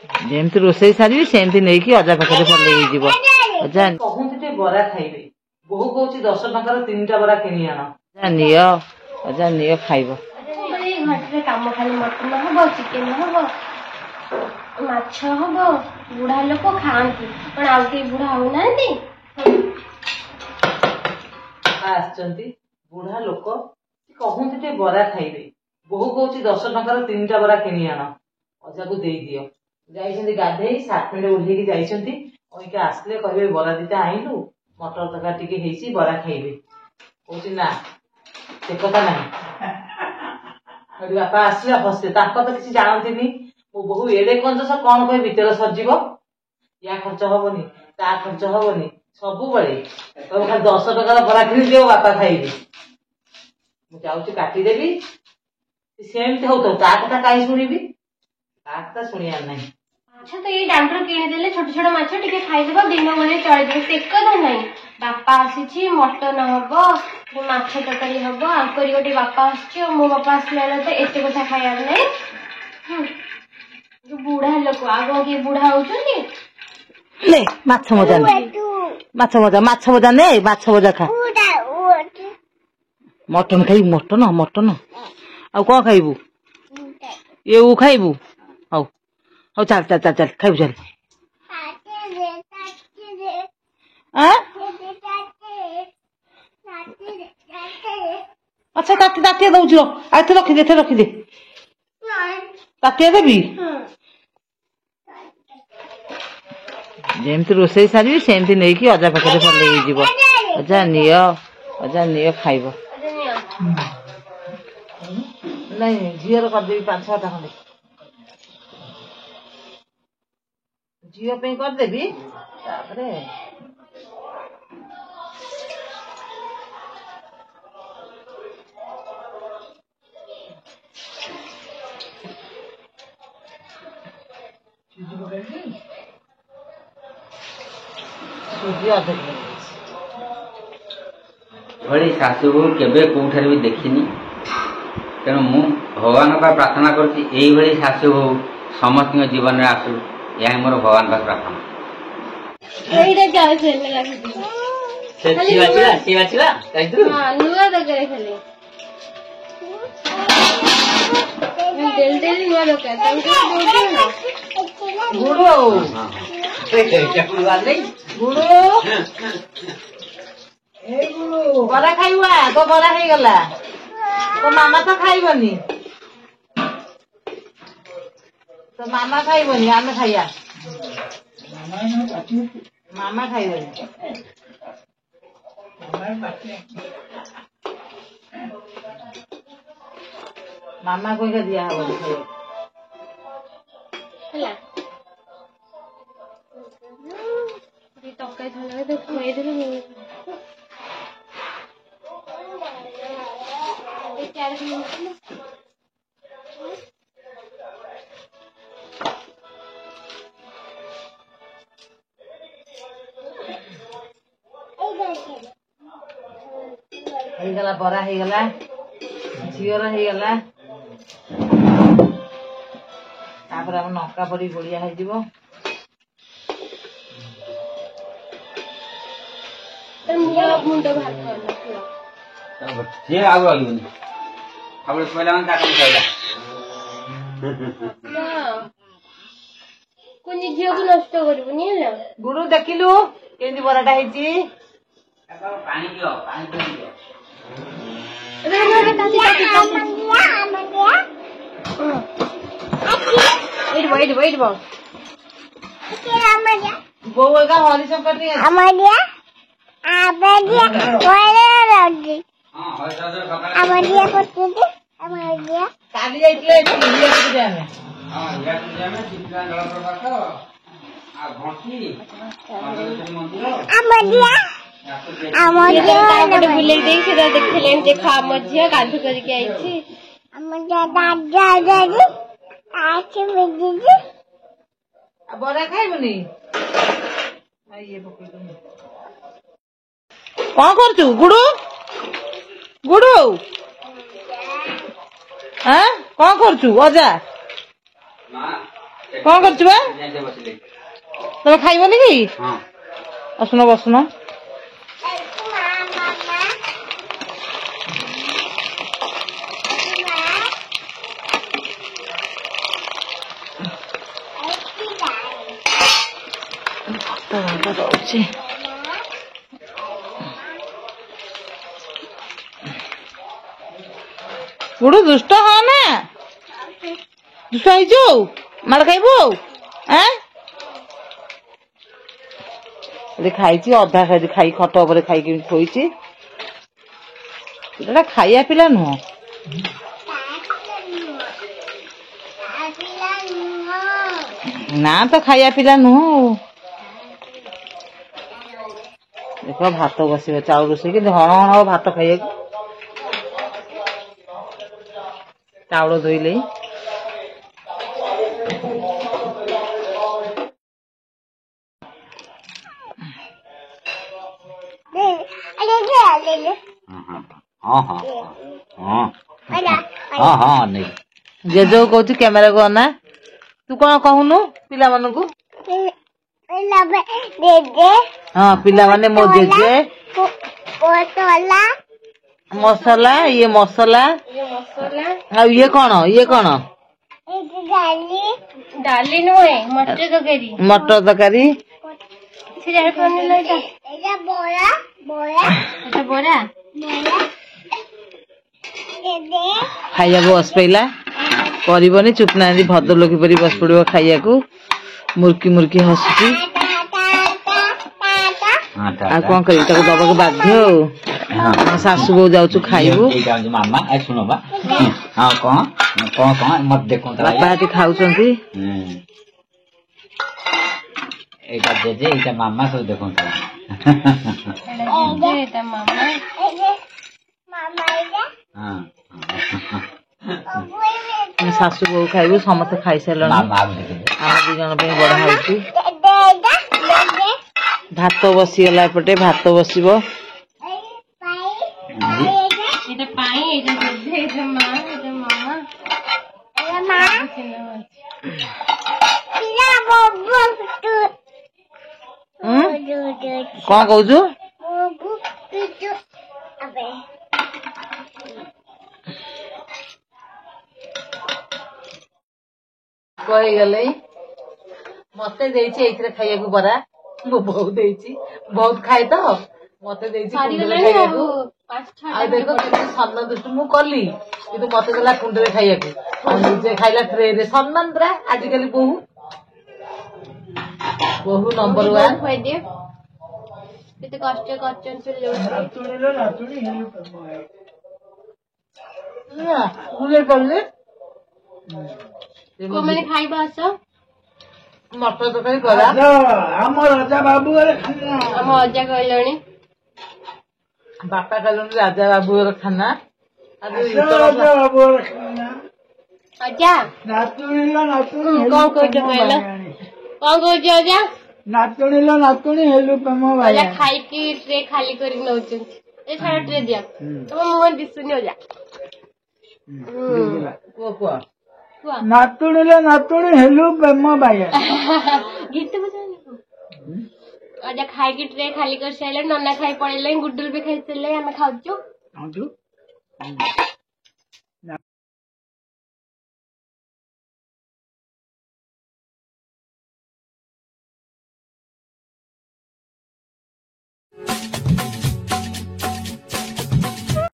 ଯେମିତି ରୋଷେଇ ସାରିବି ସେମିତି ନେଇକି ଅଜା ପାଖରେ ପଲେଇ ଯିବ। ଅଜା କହୁଛି ଟିକେ ବରା ଖାଇବେ। ବୋହୁ କହୁଛି 10 ଟଙ୍କାର 3ଟା ବରା କିଣି ଆଣ। ନିଅ ଅଜା ନିଅ ଖାଇବ। ଘରେ କାମ ଖାଲି ମଟନ ହବ, ଚିକେନ ହବ, ମାଛ ହବ। ବୁଢା ଲୋକ ଖାଆନ୍ତି କଣ ଆଉ କେହି ବୁଢା ହଉନାହାନ୍ତି? ଆସିଛନ୍ତି ବୁଢା ଲୋକ କହୁଛି ଟିକେ ବରା ଖାଇବେ। ବୋହୁ କହୁଛି 10 ଟଙ୍କାର 3ଟା ବରା କିଣି ଆଣ। ଅଜାକୁ ଦେଇଦିଅ। ଯାଇଛନ୍ତି ଗାଧେଇ ସାର୍ଟ ଓହ୍ଲେଇକି ଯାଇଛନ୍ତି। ଅଇକା ଆସିଲେ କହିବେ ବରା ଦିଟା ଆଇଲୁ, ମଟର ତରକାରୀ ଟିକେ ହେଇଛି ବରା ଖାଇବେ। କହୁଛି ନା ସେ କଥା ନାହିଁ। ବାପା ଆସିଲେ ହସେ। ତାଙ୍କ ତ କିଛି ଜାଣନ୍ତିନି। ମୋ ବୋହୁ ଏଡେ କଞ୍ଜୁସ କଣ କହି ଭିତରେ ସରିଯିବ। ୟା ଖର୍ଚ୍ଚ ହବନି, ତା ଖର୍ଚ୍ଚ ହବନି। ସବୁବେଳେ ଖାଲି 10 ଟଙ୍କାର ବରା କିଣିଦିଅ ବାପା ଖାଇବେ। ମୁଁ ଯାଉଛି କାଟିଦେବି। ସେମିତି ହଉଥିବ ତା କଥା କାହିଁ ଶୁଣିବି? ତା କଥା ଶୁଣିବାର ନାହିଁ। ମାଛ ତ ଏଇ ଦାଣ୍ଡରୁ କିଣିଦେଲେ ଛୋଟ ଛୋଟ ମାଛ ଟିକେ ଖାଇଦେବ, ଦିନ ବେଳେ ଚଳିଯିବ। ସେ କଥା ନାହିଁ। ବାପା ଆସିଛି ମଟନ ହବ, ମାଛ ତରକାରୀ ହବ, ଆଙ୍କରି ଗୋଟେ ବାପା ଆସିଛି ଆଉ ମୋ ବାପା ଆସିଲା ବେଳେ ତ ଏତେ କଥା ଖାଇବାର ନାହିଁ। ବୁଢା ଲୋକ ଆଉ କଣ କିଏ ବୁଢା ହଉଛନ୍ତି? ନେ ମାଛ ଭଜା ନେ, ମାଛ ଭଜା ନେ, ମାଛ ଭଜା ଖା। ମଟନ ଖାଇବୁ? ମଟନ ଆଉ କଣ ଖାଇବୁ? ଏଉ ଖାଇବୁ? ହଉ ହଉ ଚାଲ ଖାଇବୁ ଚାଲ। ଆଚ୍ଛା ତାଟିଆ ଦଉଛି ର। ଏଠି ରଖିଦେ। ତାଟିଆ ଦେବି? ଯେମିତି ରୋଷେଇ ସାରିବି ସେମିତି ନେଇକି ଅଜା ପାଖରେ ପଲେଇ ଯିବ। ଅଜା ନିଅ ଖାଇବ। ନାଇଁ ଝିଅର କରିଦେବି 5-6ଟା ଖଣ୍ଡେ। ଝିଅ ପାଇଁ କରିଦେବି। ତାପରେ ଭଳି ଶାଶୁ ବୋହୂ କେବେ କୋଉଠାରେ ବି ଦେଖିନି। ତେଣୁ ମୁଁ ଭଗବାନଙ୍କ ପ୍ରାର୍ଥନା କରୁଛି ଏଇଭଳି ଶାଶୁ ବୋହୂ ସମସ୍ତଙ୍କ ଜୀବନରେ ଆସୁ। ଏହା ମୋର ଭଗବାନଙ୍କ ପ୍ରାର୍ଥନା। ବରା ଖାଇବା ତ ବରା ହେଇଗଲା। ତ ମାମା ତ ଖାଇବନି, ଆମେ ଖାଇବା। ମାମା ଖାଇବନି। ମାମା କହିକା ଦିଆହବନି ଖାଇବାକୁ ହେଲା। ତରକାରୀ ଥଣ୍ଡା ଖୁଆଇଦେଲି। ହେଇଗଲା ବରା ହେଇଗଲା, ଝିଅର ହେଇଗଲା। ତାପରେ ଆମ ଲଙ୍କା ପଡି ବଢିଆ ହେଇଯିବ। ମୁଣ୍ଡ ବାହାର ସିଏ ଆଉ ରହିବନି। ସବୁବେଳେ କହିଲା ମାନେ ତାକୁ କହିଲା କୁନି ଝିଅକୁ ନଷ୍ଟ କରିବୁନି ହେଲା। ଗୁଡୁ ଦେଖିଲୁ କେମିତି ବରାଟା ହେଇଛି? ପାଣି ଦିଅ, ପାଣି ଦିଅ। ବୋଉ ଏକା ହରିଶଙ୍କର ଟିକେ କାଲି ଯାଇଥିଲେ ବୁଲେଇ ଦେଇ ସେଟା ଦେଖିଲେଣି। ଦେଖ ଆମ ଝିଅ ଗାଧୁ କରିକି ଆଇଛି। ବରା ଖାଇବୁନି? କଣ କରୁଛୁ ଗୁଡୁ? କଣ କରୁଛୁ? ଅଜା କଣ କରୁଛୁ ବା ତମେ ଖାଇବନି କି ହଁ ଆସୁନ ବସୁନ ରହୁଛି ଗୁଡୁ ଦୁଷ୍ଟ ହ ନା ଦୁଷ୍ଟ ହେଇଛୁ ମାଳ ଖାଇବୁ ଏଠି ଖାଇଛି ଅଧା ଖାଇଛି ଖାଇ ଖଟ ଉପରେ ଖାଇକି ଥୋଇଛି ଏଟା ଖାଇବା ପିଲା ନୁହଁ ନା ତ ଖାଇବା ପିଲା ନୁହଁ ଦେଖ ଭାତ ବସିବ ଚାଉଳ ରୋଷେଇ କିନ୍ତୁ ହଣ ହଣ ହବ ଭାତ ଖାଇବାକୁ ଚାଉଳ ଧୋଇଲେ ଜେଜେ କହୁଛି କ୍ୟାମେରାକୁ ଅନା ତୁ କଣ କହୁନୁ ପିଲାମାନଙ୍କୁ ହଁ ପିଲାମାନେ ମୋ ଜେଜେ ମସଲା ଇଏ ମସଲା ଆଉ ଇଏ କଣ ଡାଲି ନୁହେଁ ମଟର ତରକାରୀ ବରା ଖାଇବାକୁ ବସି ପଇଲା କରିବନି ଚୁପ ନାହାନ୍ତି ଭଦ୍ରଲୋକି ପରି ବସି ପଡିବ ଖାଇବାକୁ ମୁର୍କି ମୁର୍କି ହସୁଛି ଆଉ କଣ କରିବି ତାକୁ ଦବାକୁ ବାଧ୍ୟ ଆଉ ଶାଶୁ ବୋଉ ଯାଉଛୁ ଖାଇବୁ ମାମା ଶୁଣ ବା ହଁ କଣ କଣ କଣ ମତେ ଦେଖନ୍ତୁ ବାପା ହାତି ଖାଉଛନ୍ତି ଏଇଟା ଜେଜେ ଏଇଟା ମାମା ସବୁ ଦେଖନ୍ତୁ ଶାଶୁ ବୋଉ ଖାଇବୁ ସମସ୍ତେ ଖାଇସାରିଲଣି ଆମ 2 ଜଣ ପାଇଁ ବଢା ହଉଛି ଭାତ ବସିଗଲା ଏପଟେ ଭାତ ବସିବ କଣ କହୁଛୁ କହିଗଲେ ମତେ ଦେଇଛି ଏଇଥିରେ ଖାଇବାକୁ ବରା ମୋ ବୋଉ ଦେଇଛି ବହୁତ ଖାଏ ତ ମତେ ଦେଇଛି କୁଣ୍ଡରେ ଖାଇବାକୁ ଆଉ ଦେଖ କେମିତି ସମ୍ମାନ ଦୃଷ୍ଟି ମୁଁ କଲି କିନ୍ତୁ ମତେ ଦେଲା କୁଣ୍ଡରେ ଖାଇବାକୁ ଆଉ ନିଜେ ଖାଇଲା ଟ୍ରେରେ ସମ୍ମାନ ପୁରା ଆଜିକାଲି ବୋହୁ ନମ୍ବର 1 କେତେ କଷ୍ଟ କରୁଛନ୍ତି କୋଉମାନେ ଖାଇବା ଆସ ମଟର ତରକାରୀ କରା ଆମ ରାଜା ବାବୁ ଆମ ଅଜା କହିଲେଣି ବାପା କହିଲେଣି ରାଜା ବାବୁ ଘର ଖାନା ଅଜା କଣ କହୁଛ କହିଲ କଣ କହୁଛ ଅଜା ନାତୁଣୀ ହେଲୁ ଅଜା ଖାଇକି ଟ୍ରେ ଖାଲି କରିକି ନଉଛନ୍ତି ଏ ଛାଡ ଟ୍ରେ ଦିଅ ତମ ମୁହଁ ଦିଶୁନି ଅଜା କୁହ ନାତୁଣୀ ହେଲୁ ପ୍ରେମ ବାୟା ଗୀତ ବଜାଉନି ଅଜା ଖାଇକି ଟ୍ରେ ଖାଲି କରିସାରିଲେ ନନା ଖାଇ ପଳେଇଲେ ଗୁଡୁଲ ବି ଖାଇସାରିଲେ ଆମେ ଖାଉଛୁ